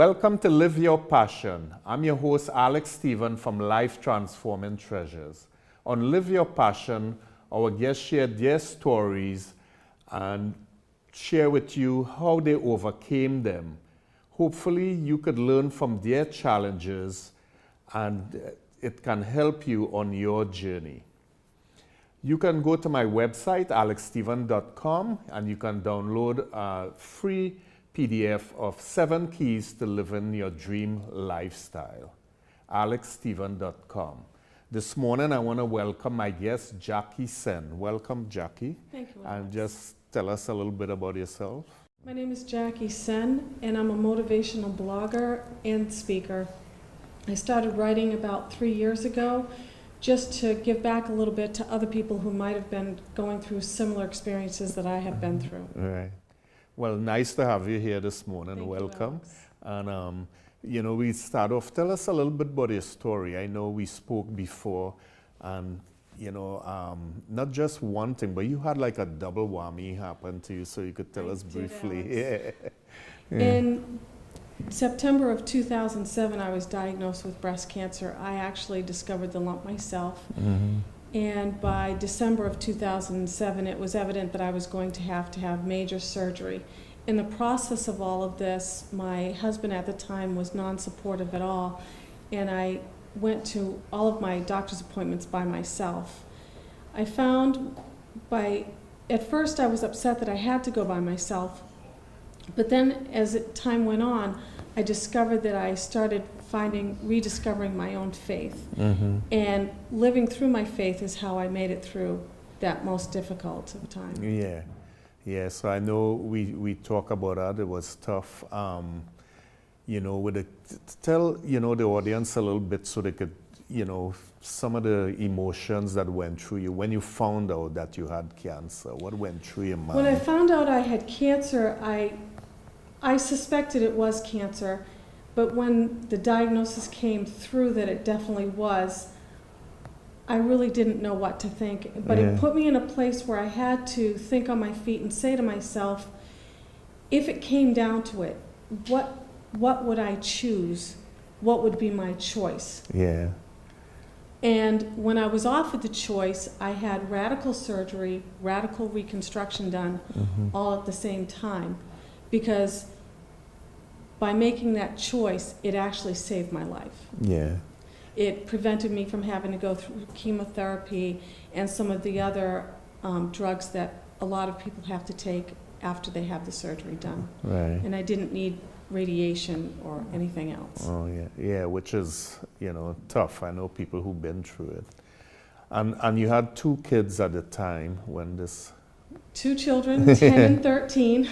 Welcome to Live Your Passion. I'm your host, Alex Stephen from Life Transforming Treasures. On Live Your Passion, our guests share their stories and share with you how they overcame them. Hopefully, you could learn from their challenges and it can help you on your journey. You can go to my website, alexstephen.com, and you can download a free PDF of 7 keys to living your dream lifestyle. alexstephen.com. This morning, I want to welcome my guest, Jacqui Senn. Welcome, Jacqui. Thank you. And just tell us a little bit about yourself. My name is Jacqui Senn, and I'm a motivational blogger and speaker. I started writing about 3 years ago just to give back a little bit to other people who might have been going through similar experiences that I have been through. Right. Well, nice to have you here this morning. Thank Welcome. You, And, we start off, tell us a little bit about your story. I know we spoke before, and, not just one thing, but you had like a double whammy happen to you, so you could tell us briefly. Yeah. In September of 2007, I was diagnosed with breast cancer. I actually discovered the lump myself. Mm-hmm. And by December of 2007, it was evident that I was going to have major surgery. In the process of all of this, my husband at the time was non-supportive at all, and I went to all of my doctor's appointments by myself. I found at first I was upset that I had to go by myself, but then as time went on, I discovered that I started rediscovering my own faith. Mm-hmm. And living through my faith is how I made it through that most difficult of time. Yeah. Yeah, so I know we talk about that. It was tough. Tell, the audience a little bit so they could, some of the emotions that went through you when you found out that you had cancer. What went through your mind? When I found out I had cancer, I suspected it was cancer. But when the diagnosis came through that it definitely was, I really didn't know what to think. But Yeah. it put me in a place where I had to think on my feet and say to myself, if it came down to it, what would I choose? What would be my choice? Yeah. And when I was offered the choice, I had radical surgery, radical reconstruction done, Mm-hmm. all at the same time. Because by making that choice, it actually saved my life. Yeah. It prevented me from having to go through chemotherapy and some of the other drugs that a lot of people have to take after they have the surgery done. Right. And I didn't need radiation or anything else. Oh, yeah. Yeah, which is, tough. I know people who've been through it. And you had 2 kids at the time when this... 2 children, 10 and 13. Yeah.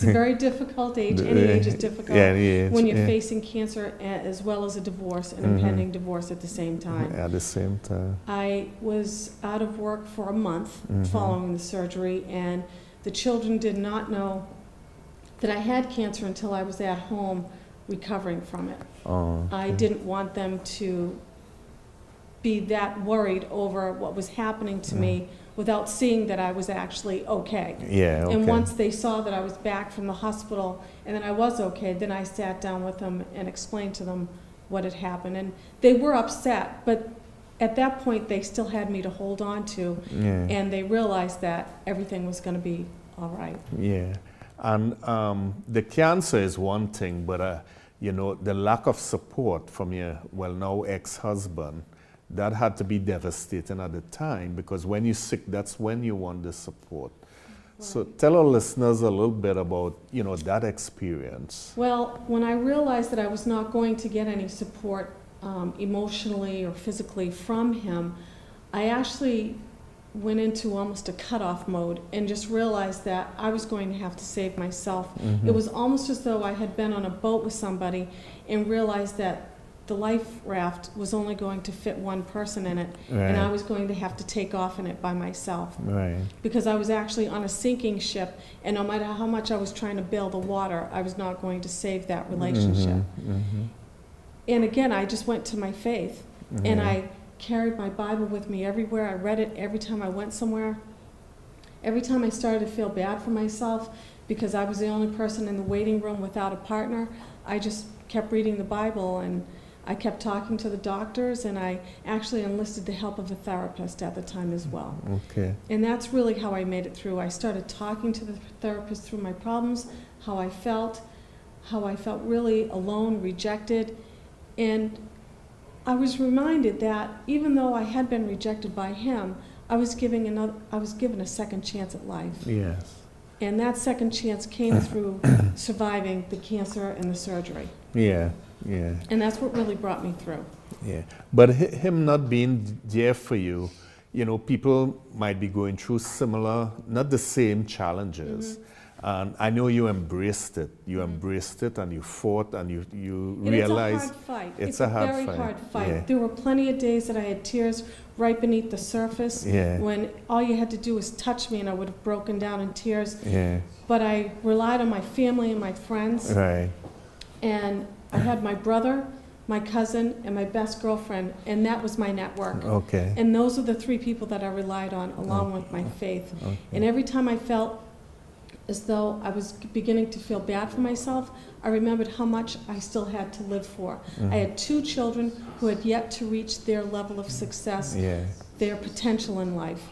It's a very difficult age. Any age is difficult when you're facing cancer as well as a divorce, an impending divorce at the same time. At the same time. I was out of work for a month following the surgery, and the children did not know that I had cancer until I was at home recovering from it. Oh, okay. I didn't want them to be that worried over what was happening to me without seeing that I was actually okay. Yeah, okay. And once they saw that I was back from the hospital and that I was okay, then I sat down with them and explained to them what had happened. And they were upset, but at that point they still had me to hold on to, and they realized that everything was going to be all right. Yeah, and the cancer is one thing, but the lack of support from your, now ex-husband, that had to be devastating at the time, because when you're sick, that's when you want the support. Right. So tell our listeners a little bit about, that experience. Well, when I realized that I was not going to get any support emotionally or physically from him, I actually went into almost a cutoff mode and just realized that I was going to have to save myself. It was almost as though I had been on a boat with somebody and realized that the life raft was only going to fit one person in it, and I was going to have to take off in it by myself. Right. Because I was actually on a sinking ship, and no matter how much I was trying to bail the water, I was not going to save that relationship. And again, I just went to my faith, and I carried my Bible with me everywhere. I read it every time I went somewhere. Every time I started to feel bad for myself, because I was the only person in the waiting room without a partner. I just kept reading the Bible, and I kept talking to the doctors, and I actually enlisted the help of a therapist at the time as well. Okay. And that's really how I made it through. I started talking to the therapist through my problems, how I felt really alone, rejected. And I was reminded that even though I had been rejected by him, I was given a second chance at life. Yes. And that second chance came through surviving the cancer and the surgery. Yeah, yeah. And that's what really brought me through. Yeah. But him not being there for you, you know, people might be going through similar, not the same challenges. Mm-hmm. And I know you embraced it. You embraced it, and you fought, and you realized it's a hard fight. It's a hard very fight. hard fight. Yeah. There were plenty of days that I had tears right beneath the surface. Yeah. When all you had to do was touch me, and I would have broken down in tears. Yeah. But I relied on my family and my friends. Right. And I had my brother, my cousin, and my best girlfriend, and that was my network. Okay. And those are the three people that I relied on, along with my faith. Okay. And every time I felt as though I was beginning to feel bad for myself, I remembered how much I still had to live for. Mm-hmm. I had 2 children who had yet to reach their level of success, Yeah. their potential in life.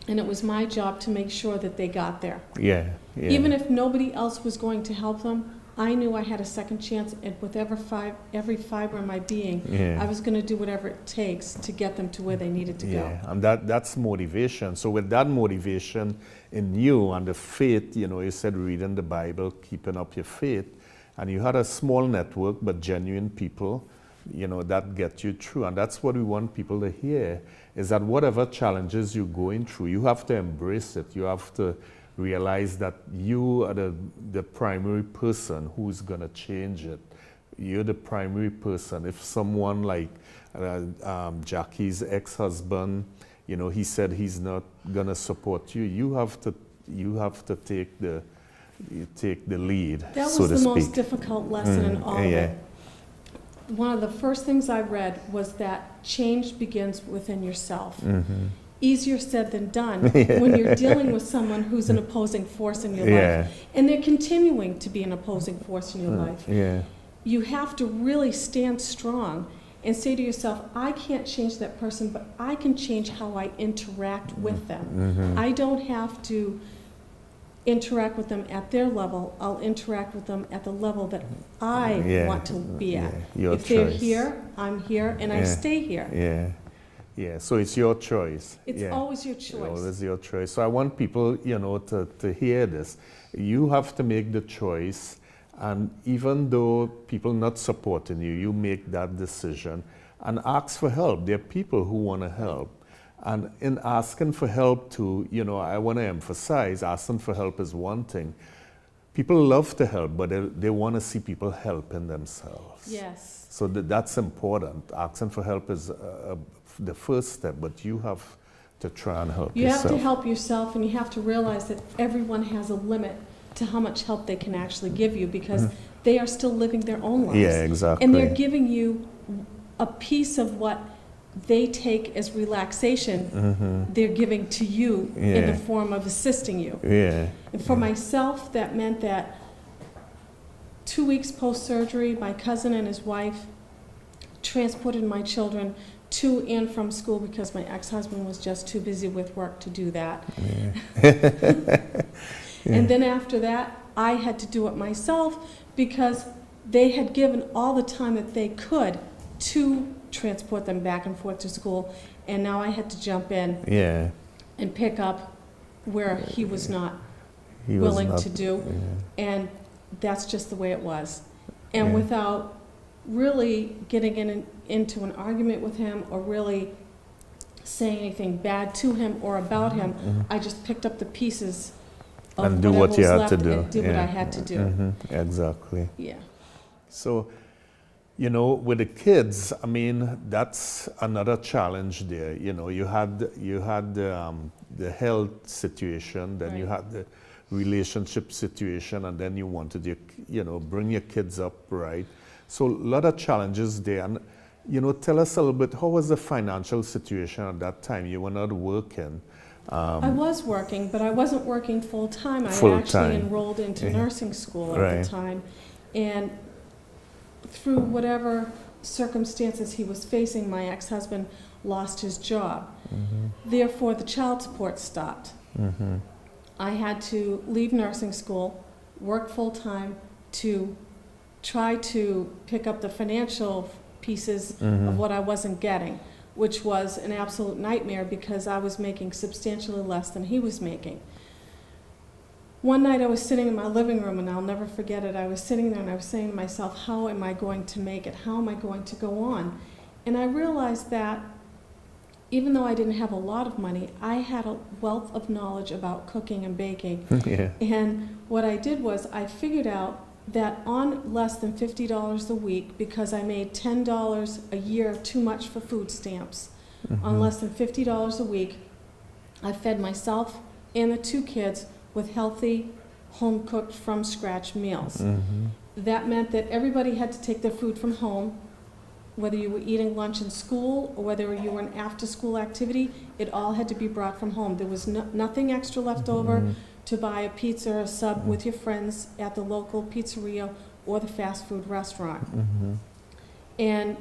And it was my job to make sure that they got there. Yeah. Yeah. Even if nobody else was going to help them, I knew I had a second chance, and with every fiber in my being, Yeah. I was going to do whatever it takes to get them to where they needed to go. Yeah, and that's motivation. So with that motivation in you and the faith, you know, you said reading the Bible, keeping up your faith, and you had a small network but genuine people, you know, that get you through. And that's what we want people to hear, is that whatever challenges you're going through, you have to embrace it. You have to realize that you are the primary person who's going to change it. You're the primary person. If someone like Jacqui's ex-husband, you know, he said he's not going to support you, you have to take the lead, That so was to the speak. most difficult lesson in all of Yeah. it. One of the first things I read was that change begins within yourself. Mm-hmm. Easier said than done when you're dealing with someone who's an opposing force in your Yeah. life. And they're continuing to be an opposing force in your life. Yeah. You have to really stand strong and say to yourself, I can't change that person, but I can change how I interact with them. Mm-hmm. I don't have to interact with them at their level. I'll interact with them at the level that I Yeah. want to be at. Yeah. Your If they're choice. here, I'm here, and I Yeah. stay here. Yeah. Yeah, so it's your choice. It's Yeah. always your choice. Always your choice. So I want people, you know, to hear this. You have to make the choice, and even though people not supporting you, you make that decision and ask for help. There are people who want to help. And in asking for help too, you know, I want to emphasize, asking for help is one thing. People love to help, but they want to see people helping themselves. Yes. So that's important. Asking for help is the first step, but you have to try and help You yourself. have to help yourself, and you have to realize that everyone has a limit to how much help they can actually give you, because they are still living their own lives. Yeah, exactly. And they're giving you a piece of what they take as relaxation, they're giving to you in Yeah. the form of assisting you. Yeah. And for myself, that meant that 2 weeks post-surgery, my cousin and his wife transported my children to and from school, because my ex-husband was just too busy with work to do that. And then after that, I had to do it myself, because they had given all the time that they could to transport them back and forth to school, and now I had to jump in Yeah. and pick up where he was not He was willing not- to do. yeah. And that's just the way it was. And Yeah. without really getting into an argument with him, or really saying anything bad to him or about him, I just picked up the pieces of And do what whatever you was had left to do. and did what Yeah. I had to do. Exactly. Yeah. So, you know, with the kids, I mean, that's another challenge there. You know, you had the health situation, then you Right. had the relationship situation, and then you wanted bring your kids up right. So a lot of challenges there. And, you know, tell us a little bit, how was the financial situation at that time? You were not working. I was working, but I wasn't working full-time. I Full-time. actually enrolled into nursing school at Right. the time. And through whatever circumstances he was facing, my ex-husband lost his job. Therefore, the child support stopped. I had to leave nursing school, work full-time to try to pick up the financial pieces of what I wasn't getting, which was an absolute nightmare because I was making substantially less than he was making. One night I was sitting in my living room, and I'll never forget it. I was sitting there and I was saying to myself, how am I going to make it? How am I going to go on? And I realized that even though I didn't have a lot of money, I had a wealth of knowledge about cooking and baking. Yeah. And what I did was I figured out that on less than $50 a week, because I made $10 a year too much for food stamps, on less than $50 a week, I fed myself and the 2 kids with healthy, home-cooked, from-scratch meals. That meant that everybody had to take their food from home, whether you were eating lunch in school or whether you were an after-school activity, it all had to be brought from home. There was nothing extra left over to buy a pizza or a sub with your friends at the local pizzeria or the fast food restaurant. And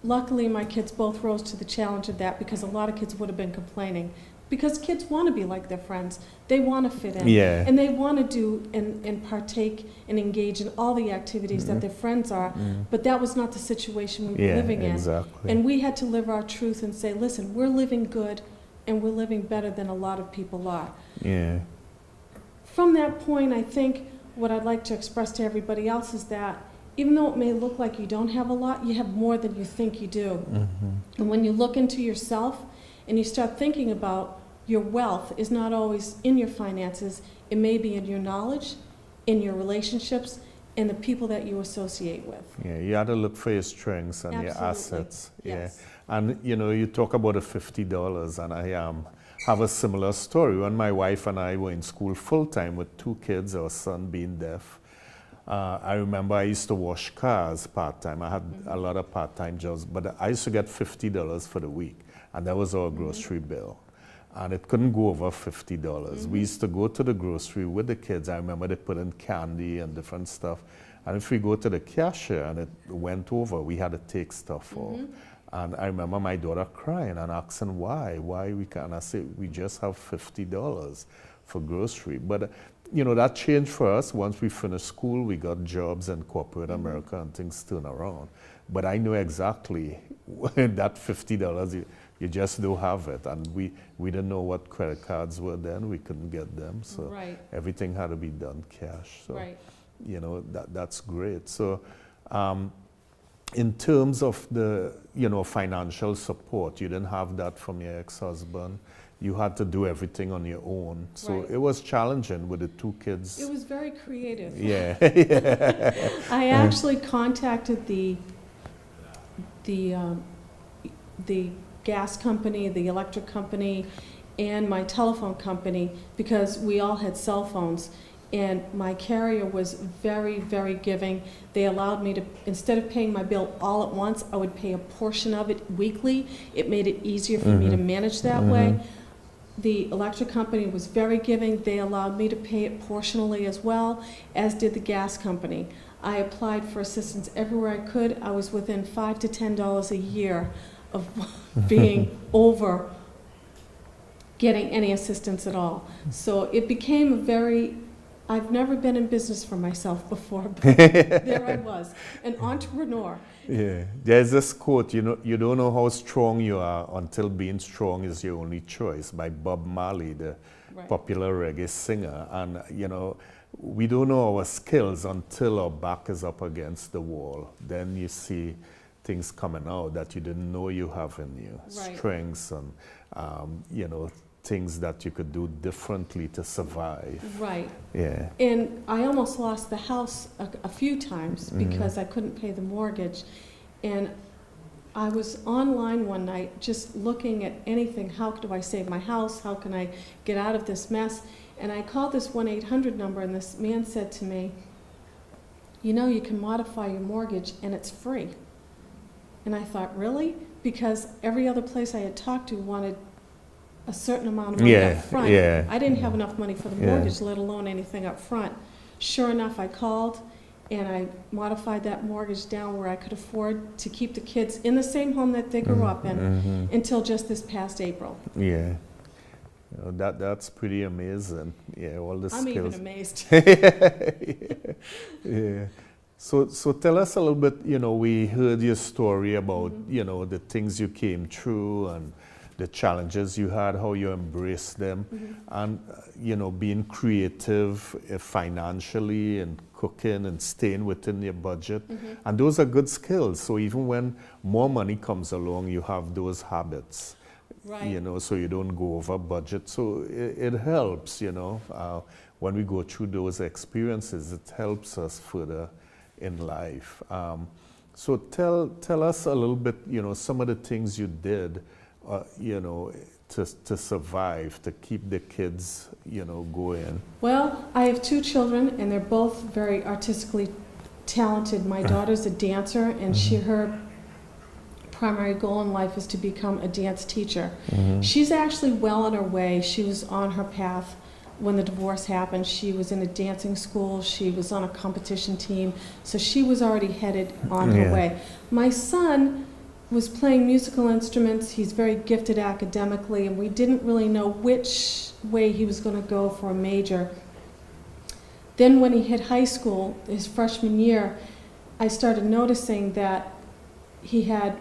luckily, my kids both rose to the challenge of that, because a lot of kids would have been complaining. Because kids want to be like their friends. They want to fit in. Yeah. And they want to do and partake and engage in all the activities that their friends are. But that was not the situation we were living in. Exactly. And we had to live our truth and say, listen, we're living good and we're living better than a lot of people are. Yeah. From that point, I think what I'd like to express to everybody else is that even though it may look like you don't have a lot, you have more than you think you do. And when you look into yourself and you start thinking about your wealth is not always in your finances, it may be in your knowledge, in your relationships, and the people that you associate with. Yeah, you had to look for your strengths and your Absolutely. assets. Yes. Yeah. And you know, you talk about the $50, and I have a similar story. When my wife and I were in school full-time with 2 kids, our son being deaf, I remember I used to wash cars part-time. I had a lot of part-time jobs, but I used to get $50 for the week, and that was our grocery bill. And it couldn't go over $50. We used to go to the grocery with the kids. I remember they put in candy and different stuff. And if we go to the cashier and it went over, we had to take stuff off. And I remember my daughter crying and asking why we can't. I say, we just have $50 for grocery. But you know, that changed for us. Once we finished school, we got jobs in corporate America and things turned around. But I knew exactly that $50, you just don't have it. And we didn't know what credit cards were then. We couldn't get them. So everything had to be done cash. So, you know, that's great. So in terms of the, you know, financial support, you didn't have that from your ex-husband. You had to do everything on your own. So it was challenging with the 2 kids. It was very creative. Yeah. I actually contacted the gas company, the electric company, and my telephone company, because we all had cell phones. And my carrier was very, very giving. They allowed me to, instead of paying my bill all at once, I would pay a portion of it weekly. It made it easier for me to manage that way. The electric company was very giving. They allowed me to pay it portionally as well, as did the gas company. I applied for assistance everywhere I could. I was within $5 to $10 a year of being over getting any assistance at all. So it became a very, I've never been in business for myself before, but there I was, an entrepreneur. Yeah, there's this quote, you know, you don't know how strong you are until being strong is your only choice, by Bob Marley, the popular reggae singer. And, you know, we don't know our skills until our back is up against the wall. Then you see things coming out that you didn't know you have in you, strengths and, you know, things that you could do differently to survive. Right. Yeah. And I almost lost the house a few times because I couldn't pay the mortgage. And I was online one night just looking at anything. How do I save my house? How can I get out of this mess? And I called this 1-800 number, and this man said to me, you know, you can modify your mortgage and it's free. And I thought, really? Because every other place I had talked to wanted a certain amount of money up front. Yeah. I didn't have enough money for the mortgage, let alone anything up front. Sure enough, I called and I modified that mortgage down where I could afford to keep the kids in the same home that they grew up in until just this past April. Yeah. You know, that's pretty amazing. Yeah, all the skills. I'm even amazed. Yeah. So tell us a little bit, you know, we heard your story about, you know, the things you came through and the challenges you had, how you embraced them, and, you know, being creative financially and cooking and staying within your budget. And those are good skills. So even when more money comes along, you have those habits. Right. You know, so you don't go over budget. So it helps, you know, when we go through those experiences, it helps us further in life. So tell us a little bit, you know, some of the things you did, you know, to survive, to keep the kids, you know, going. Well, I have 2 children, and they're both very artistically talented. My daughter's a dancer, and her primary goal in life is to become a dance teacher. She's actually well on her way. She was on her path when the divorce happened. She was in a dancing school. She was on a competition team. So she was already headed on her way. My son was playing musical instruments. He's very gifted academically, and we didn't really know which way he was going to go for a major. Then when he hit high school, his freshman year, I started noticing that he had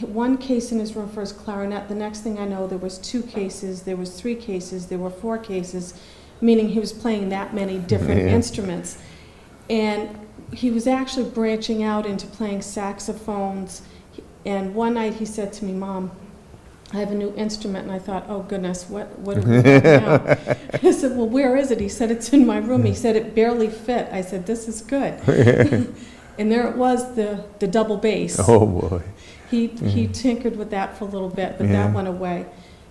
1 case in his room for his clarinet. The next thing I know, there was 2 cases, there was 3 cases, there were 4 cases, meaning he was playing that many different instruments. And he was actually branching out into playing saxophones. And one night he said to me, "Mom, I have a new instrument." And I thought, oh goodness, what do we have now? I said, "Well, where is it?" He said, "It's in my room." He said, "It barely fit." I said, "This is good." And there it was, the double bass. Oh boy. He tinkered with that for a little bit, but that went away.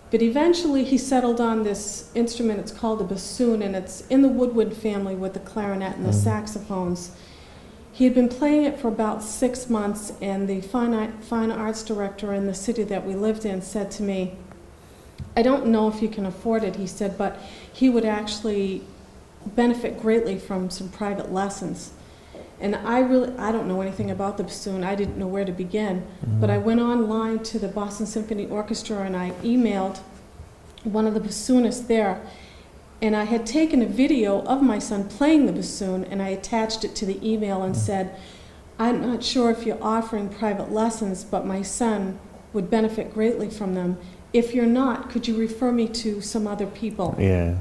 But eventually he settled on this instrument. It's called a bassoon, and it's in the woodwind family with the clarinet and the saxophones. He had been playing it for about 6 months, and the fine arts director in the city that we lived in said to me, "I don't know if you can afford it," he said, "but he would actually benefit greatly from some private lessons." And I don't know anything about the bassoon. I didn't know where to begin. But I went online to the Boston Symphony Orchestra, and I emailed one of the bassoonists there. And I had taken a video of my son playing the bassoon, and I attached it to the email and said, "I'm not sure if you're offering private lessons, but my son would benefit greatly from them. If you're not, could you refer me to some other people?" Yeah.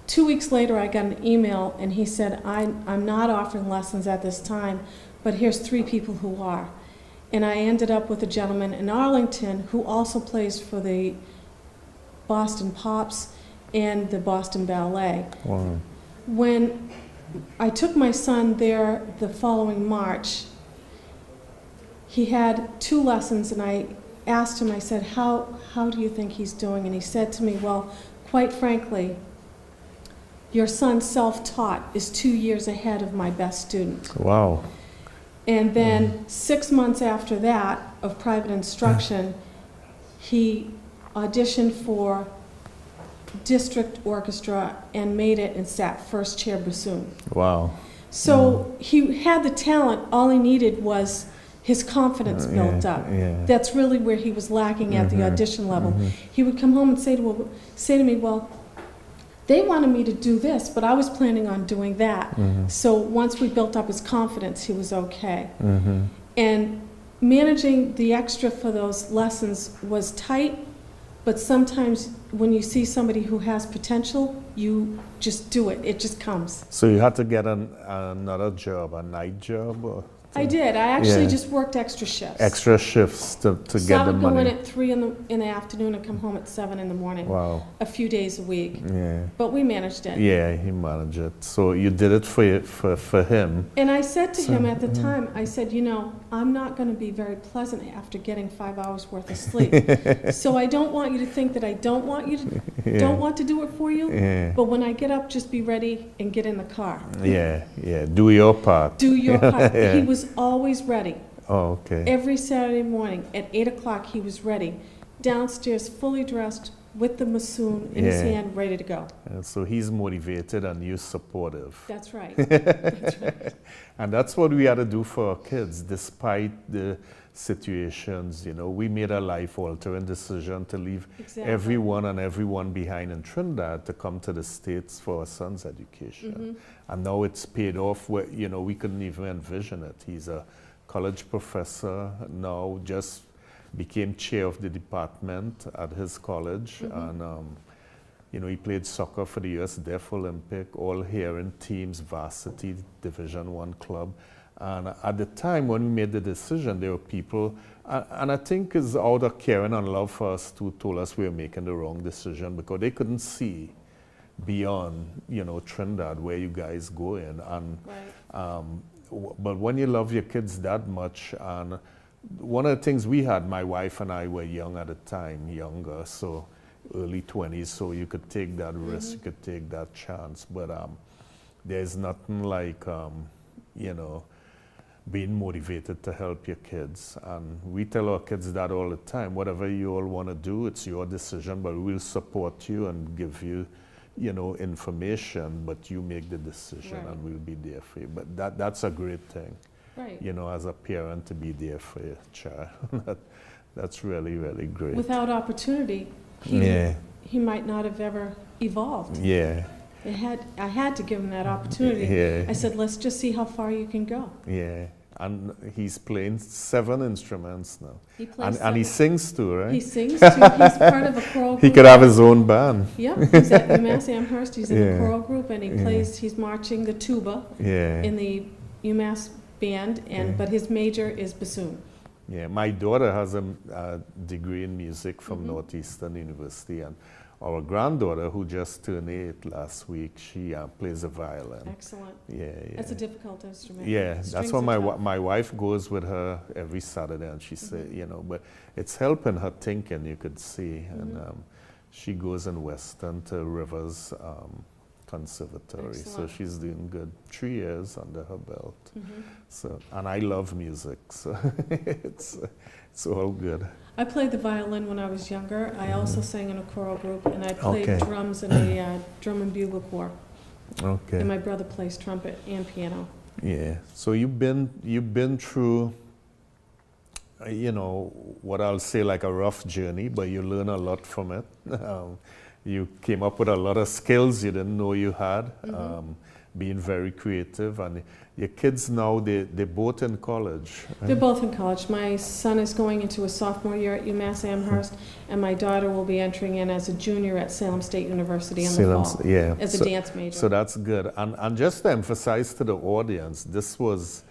2 weeks later, I got an email, and he said, I'm not offering lessons at this time, but here's 3 people who are. And I ended up with a gentleman in Arlington who also plays for the Boston Pops and the Boston Ballet. Wow. When I took my son there the following March, he had 2 lessons, and I asked him, I said, how do you think he's doing? And he said to me, "Well, quite frankly, your son self-taught is 2 years ahead of my best student." Wow. And then 6 months after that of private instruction, he auditioned for district orchestra and made it and sat first chair bassoon. Wow. So he had the talent. All he needed was his confidence built up. That's really where he was lacking at the audition level. He would come home and say to me, "Well, they wanted me to do this, but I was planning on doing that." So once we built up his confidence, he was okay. And managing the extra for those lessons was tight, but sometimes when you see somebody who has potential, you just do it. It just comes. So you had to get another job, a night job? Or I did. I actually just worked extra shifts. Extra shifts to get the money. So I would go in at 3 in the afternoon and come home at 7 in the morning. Wow. A few days a week. Yeah. But we managed it. Yeah, he managed it. So you did it for him. And I said to him at the time, I said, "You know, I'm not going to be very pleasant after getting 5 hours worth of sleep. So I don't want you to think that I don't want to do it for you. But when I get up, just be ready and get in the car." Yeah. Do your part. Do your part. He was always ready. Oh, okay. Every Saturday morning at 8 o'clock, he was ready. downstairs fully dressed with the bassoon in his hand, ready to go. So he's motivated and you're supportive. That's right. That's right. And that's what we had to do for our kids, despite the situations. You know, we made a life-altering decision to leave everyone behind in Trinidad to come to the States for our son's education. And now it's paid off. Where, you know, we couldn't even envision it. He's a college professor now, just became chair of the department at his college, and you know, he played soccer for the U.S. Deaf Olympic, all hearing teams, varsity, Division I club. And at the time when we made the decision, there were people, and I think it's out of caring and love for us, who told us we were making the wrong decision because they couldn't see beyond, you know, Trinidad, where you guys go in. And but when you love your kids that much, and one of the things we had, my wife and I were young at the time, younger, so early 20s, so you could take that risk, you could take that chance. But there's nothing like, you know, being motivated to help your kids. And we tell our kids that all the time. Whatever you all want to do, it's your decision, but we'll support you and give you, you know, information, but you make the decision and we'll be there for you. But that's a great thing. Right. You know, as a parent, to be there for your child. That's really, really great. Without opportunity, he might not have ever evolved. Yeah. I had to give him that opportunity. I said, let's just see how far you can go. Yeah. And he's playing 7 instruments now. He plays and he sings too, right? He sings too. He's part of a choral group. He could have his own band. Yep. He's at UMass Amherst. He's in a choral group, and he plays, he's marching the tuba in the UMass band, but his major is bassoon. Yeah, my daughter has a degree in music from Northeastern University, and our granddaughter, who just turned 8 last week, she plays the violin. Excellent. Yeah. That's a difficult instrument. Yeah, that's why my wife goes with her every Saturday, and she said, you know, but it's helping her thinking, you could see, and she goes in Western to Rivers Conservatory. Excellent. So she's doing good. 3 years under her belt. So, and I love music, so it's all good. I played the violin when I was younger. I also sang in a choral group, and I played drums in a drum and bugle corps. Okay. And my brother plays trumpet and piano. Yeah. So you've been through, you know, what I'll say like a rough journey, but you learn a lot from it. You came up with a lot of skills you didn't know you had, being very creative. And your kids now, they're both in college. Right? They're both in college. My son is going into a sophomore year at UMass Amherst, and my daughter will be entering in as a junior at Salem State University in the fall as a dance major. So that's good. And just to emphasize to the audience, this was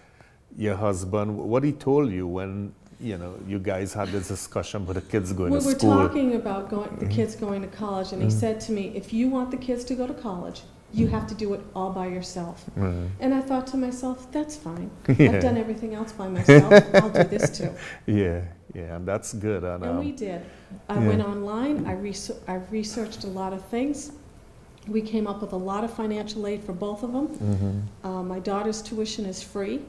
your husband, what he told you when, you know, you guys had this discussion about the kids going to school. We were talking about the kids going to college, and he said to me, if you want the kids to go to college, you have to do it all by yourself. And I thought to myself, that's fine. I've done everything else by myself. I'll do this too. Yeah, and that's good. And we did. I went online. I researched a lot of things. We came up with a lot of financial aid for both of them. My daughter's tuition is free,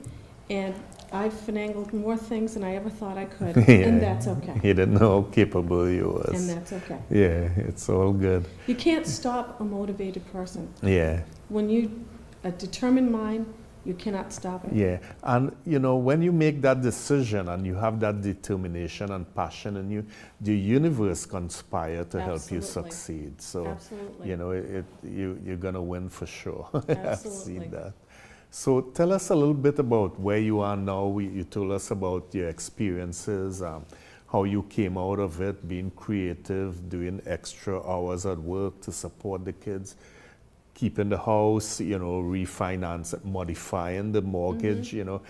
and I finagled more things than I ever thought I could, and that's okay. You didn't know how capable you was. And that's okay. Yeah, it's all good. You can't stop a motivated person. Yeah. When a determined mind, you cannot stop it. Yeah, and you know, when you make that decision and you have that determination and passion in you, the universe conspires to help you succeed. So, you know, you're going to win for sure. I've seen that. So tell us a little bit about where you are now. You told us about your experiences, how you came out of it, being creative, doing extra hours at work to support the kids, keeping the house, you know, refinance, modifying the mortgage, you know.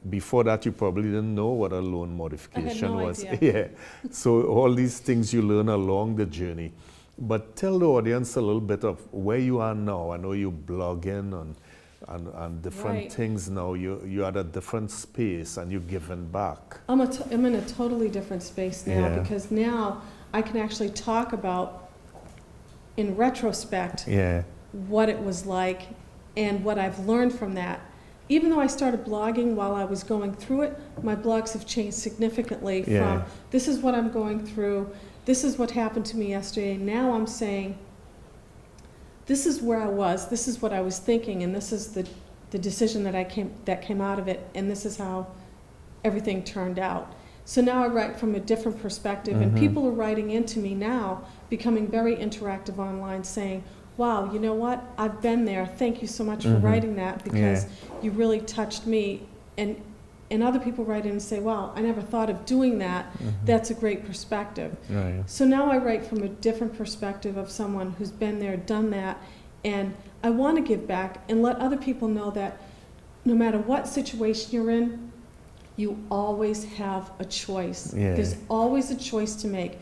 Before that, you probably didn't know what a loan modification was. Idea. So all these things you learn along the journey. But tell the audience a little bit of where you are now. I know you're blogging and different things now. You're at a different space and you're giving back. I'm in a totally different space now because now I can actually talk about, in retrospect, what it was like and what I've learned from that. even though I started blogging while I was going through it, my blogs have changed significantly from this is what I'm going through, this is what happened to me yesterday. Now I'm saying, this is where I was, this is what I was thinking, and this is the decision that came out of it, and this is how everything turned out. So now I write from a different perspective, and people are writing into me now, becoming very interactive online, saying, wow, you know what, I've been there, thank you so much for writing that, because you really touched me. And other people write in and say, wow, I never thought of doing that, that's a great perspective. So now I write from a different perspective of someone who's been there, done that, and I want to give back and let other people know that no matter what situation you're in, you always have a choice. There's always a choice to make.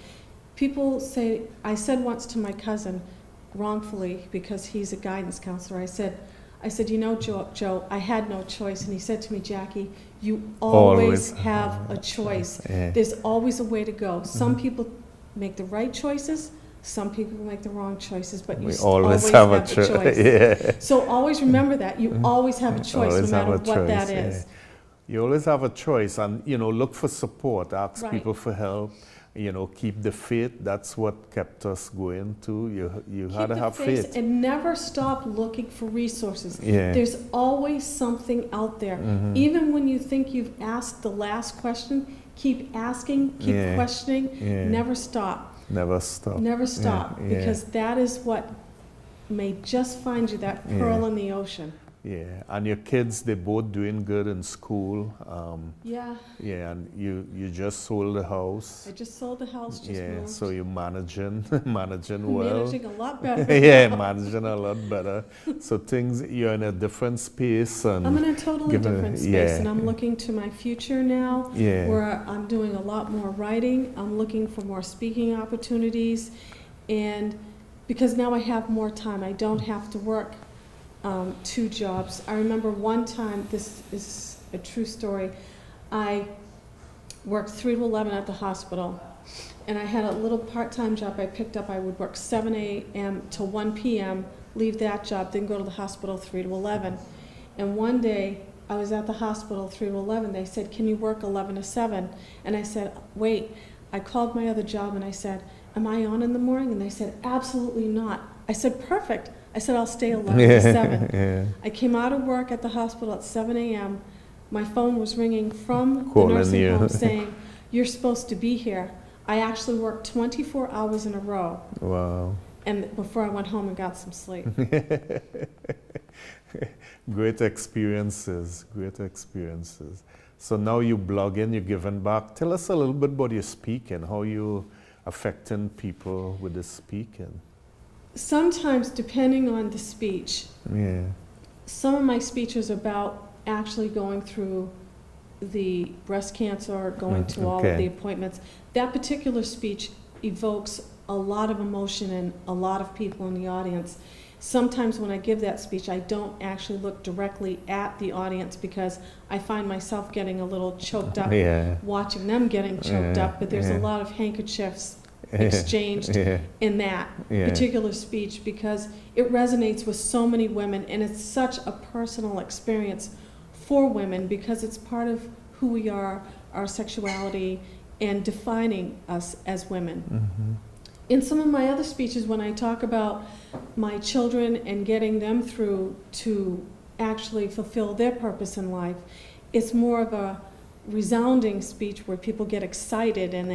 People say, I said once to my cousin, wrongfully, because he's a guidance counselor, I said, you know, Joe, I had no choice. And he said to me, Jackie, you always have a choice. There's always a way to go. Some people make the right choices, some people make the wrong choices, but you always have a choice. So always remember that. You always have a choice, no matter what that is. You always have a choice, and, you know, look for support, ask people for help. You know, keep the faith. That's what kept us going too. You had to have faith. And never stop looking for resources. There's always something out there. Even when you think you've asked the last question, keep asking, keep questioning. Never stop. Never stop. Never stop, because that is what may just find you that pearl in the ocean. And your kids, they're both doing good in school. And you just sold the house. I just sold the house, just moved. So you're managing well. Managing a lot better. Managing a lot better. So you're in a different space. And I'm in a totally different space, and I'm looking to my future now, where I'm doing a lot more writing. I'm looking for more speaking opportunities, and because now I have more time, I don't have to work 2 jobs. I remember one time, this is a true story, I worked 3 to 11 at the hospital, and I had a little part-time job I picked up. I would work 7 a.m. to 1 p.m., leave that job, then go to the hospital 3 to 11. And one day, I was at the hospital 3 to 11. They said, can you work 11 to 7? And I said, wait. I called my other job and I said, am I on in the morning? And they said, absolutely not. I said, perfect. I said, I'll stay 11 to 7. I came out of work at the hospital at 7 a.m. My phone was ringing from the nursing home saying, you're supposed to be here. I actually worked 24 hours in a row. Wow. And before I went home and got some sleep. Great experiences, great experiences. So now you're blogging, you're giving back. Tell us a little bit about your speaking, how you affecting people with the speaking. Sometimes, depending on the speech, some of my speeches are about actually going through the breast cancer, going to all of the appointments. That particular speech evokes a lot of emotion in a lot of people in the audience. Sometimes when I give that speech, I don't actually look directly at the audience because I find myself getting a little choked up, watching them getting choked up, but there's a lot of handkerchiefs exchanged in that particular speech because it resonates with so many women, and it's such a personal experience for women because it's part of who we are, our sexuality, and defining us as women. In some of my other speeches, when I talk about my children and getting them through to actually fulfill their purpose in life, it's more of a resounding speech where people get excited and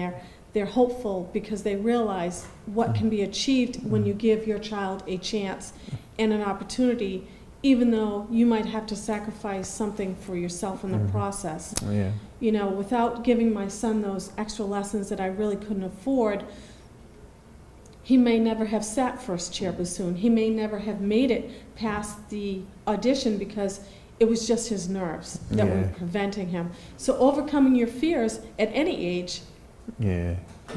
they're hopeful because they realize what can be achieved when you give your child a chance and an opportunity, even though you might have to sacrifice something for yourself in the process. You know, without giving my son those extra lessons that I really couldn't afford, he may never have sat first chair bassoon. He may never have made it past the audition because it was just his nerves that were preventing him. So overcoming your fears at any age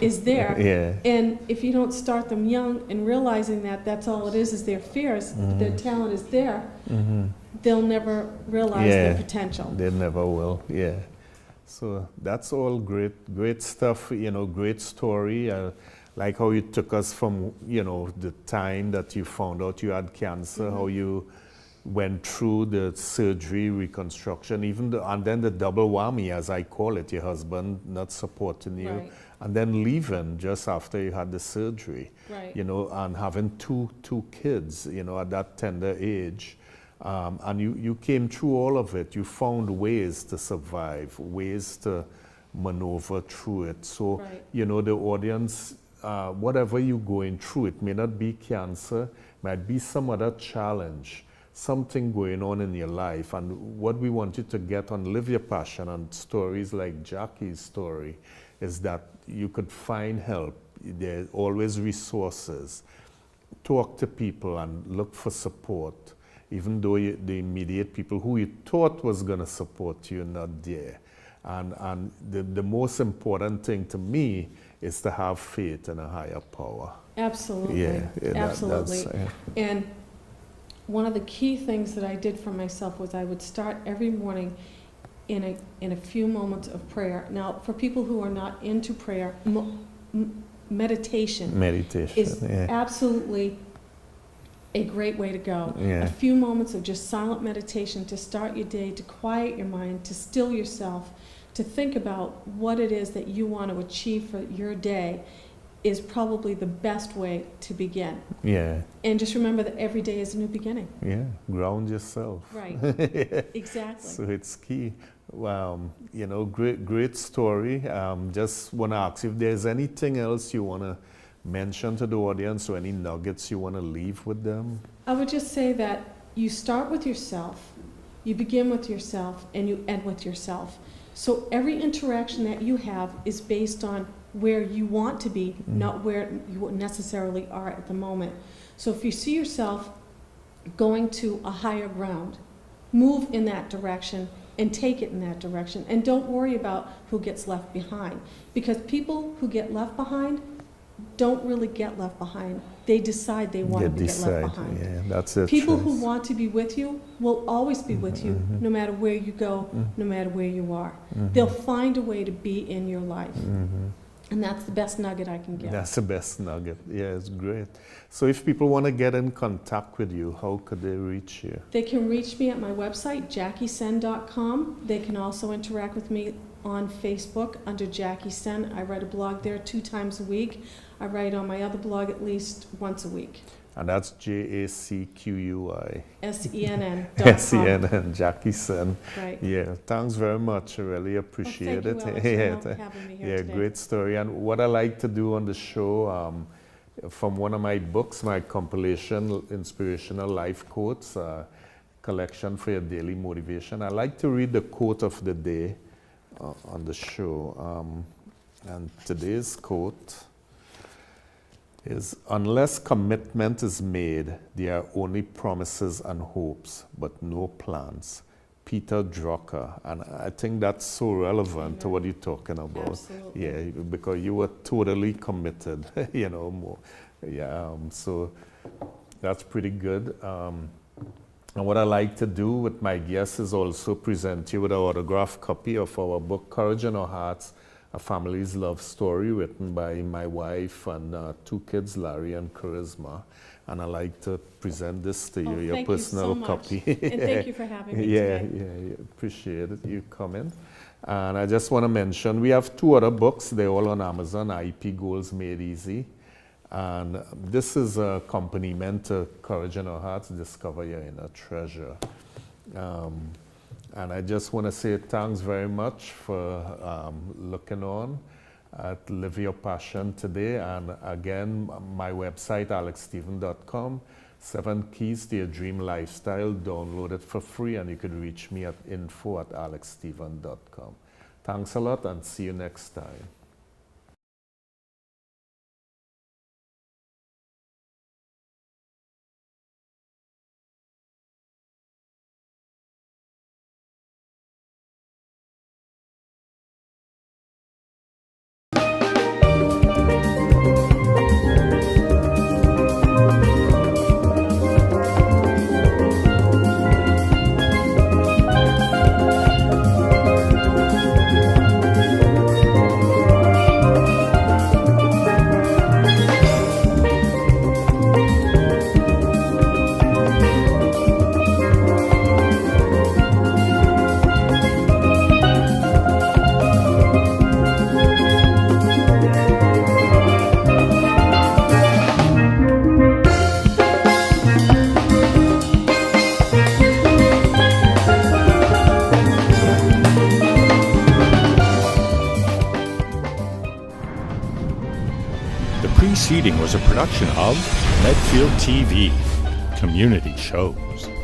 is there. And if you don't start them young and realizing that that's all it is their fears, their talent is there, they'll never realize their potential. They never will, So that's all great stuff, you know, great story. Like how you took us from, you know, the time that you found out you had cancer, how you went through the surgery, reconstruction, and then the double whammy, as I call it, your husband not supporting you, Right. and then leaving just after you had the surgery, Right. you know, and having two kids, you know, at that tender age. And you came through all of it. You found ways to survive, ways to maneuver through it. So, Right. you know, the audience, whatever you're going through, it may not be cancer, might be some other challenge, something going on in your life. And what we want you to get on Live Your Passion and stories like Jacqui's story is that you could find help. There's always resources. Talk to people and look for support, even though the immediate people who you thought was going to support you are not there. And the most important thing to me is to have faith in a higher power. Absolutely. Yeah, Absolutely. And one of the key things that I did for myself was I would start every morning in a few moments of prayer. Now, for people who are not into prayer, meditation is absolutely a great way to go. Yeah. A few moments of just silent meditation to start your day, to quiet your mind, to still yourself, to think about what it is that you want to achieve for your day is probably the best way to begin. Yeah. And just remember that every day is a new beginning. Yeah. Ground yourself. Right. Exactly. So it's key. You know, great story. Just want to ask if there's anything else you want to mention to the audience or any nuggets you want to leave with them. I would just say that you start with yourself, you begin with yourself, and you end with yourself. So every interaction that you have is based on where you want to be, not where you necessarily are at the moment. So if you see yourself going to a higher ground, move in that direction and take it in that direction. And don't worry about who gets left behind, because people who get left behind don't really get left behind. They decide they want to get left behind. Yeah, that's it. People who want to be with you will always be with you, no matter where you go, no matter where you are. They'll find a way to be in your life. And that's the best nugget I can give. That's the best nugget. Yeah, it's great. So if people want to get in contact with you, how could they reach you? They can reach me at my website, JacquiSenn.com. They can also interact with me on Facebook under Jacqui Senn. I write a blog there 2 times a week. I write on my other blog at least once a week. And that's JACQUI. SENN.com. SENN, Jacqui Senn. Right. Yeah, thanks very much. I really appreciate Thank you, Alex, for having me here today. Great story. And what I like to do on the show, from one of my books, my compilation, Inspirational Life Quotes, collection for your daily motivation, I like to read the quote of the day on the show. And today's quote is, unless commitment is made, there are only promises and hopes, but no plans. Peter Drucker. And I think that's so relevant to what you're talking about. Absolutely. Yeah, because you were totally committed, you know, more. Yeah, so that's pretty good. And what I like to do with my guests is also present you with an autographed copy of our book, Courage in Our Hearts, A Family's Love Story, written by my wife and 2 kids, Larry and Charisma. And I like to present this to you, your personal copy. And thank you for having me today. Yeah, appreciate it, you coming. And I just want to mention, we have 2 other books. They're all on Amazon, IP Goals Made Easy. And this is a accompaniment to Courage in Our Hearts, Discover Your Inner Treasure. And I just want to say thanks very much for looking on at Live Your Passion today. And again, my website, alexstephen.com, 7 Keys to Your Dream Lifestyle. Download it for free, and you can reach me at info@alexstephen.com. Thanks a lot, and see you next time. preceding was a production of Medfield TV, Community Shows.